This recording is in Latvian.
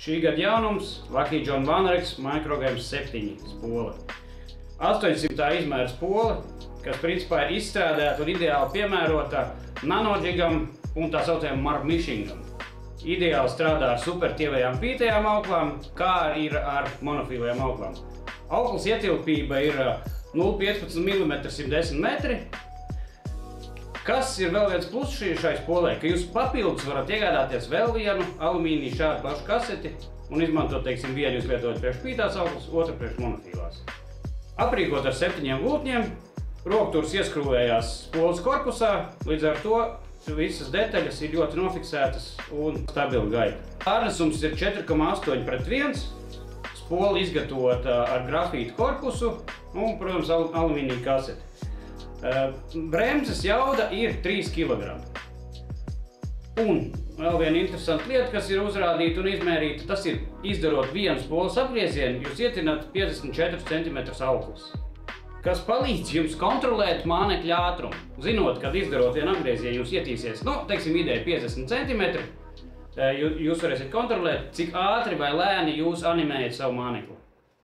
Šī gada jaunums – Lucky John Vanrex Microgames 7 spole. 800 izmēra spole, kas principā ir izstrādēta un ideāli piemērota nanodžigam un tā saucējam marmishingam. Ideāli strādā ar super tievajām pītajām auklām, kā ir ar monofīlajām auklām. Auklas ietilpība ir 0,15 mm 110 metri. Kas ir vēl viens pluss šai spolē, ka jūs papildus varat iegādāties vēl vienu alumīniju šādu pašu kaseti un izmantot, teiksim, vienu jūs lietojat priekš pītās auklas, otru priekš monofīlās. Aprīkot ar 7 gultņiem, rokturs ieskrūvējās spoles korpusā, līdz ar to visas detaļas ir ļoti nofiksētas un stabili gaita. Pārnesums ir 4,8:1, spole izgatavota ar grafītu korpusu un, protams, alumīnija kaseti. Bremzes jauda ir 3 kg. Un vēl viena interesanta lieta, kas ir uzrādīta un izmērīta, tas ir izdarot vienu spoles apgriezienu, jūs ietināt 54 cm auklas, kas palīdz jums kontrolēt mānekļa ātrumu. Zinot, kad izdarot vienu apgriezienu, jūs ietīsies, teiksim, ideja 50 cm, jūs varēsiet kontrolēt, cik ātri vai lēni jūs animējat savu mānekli.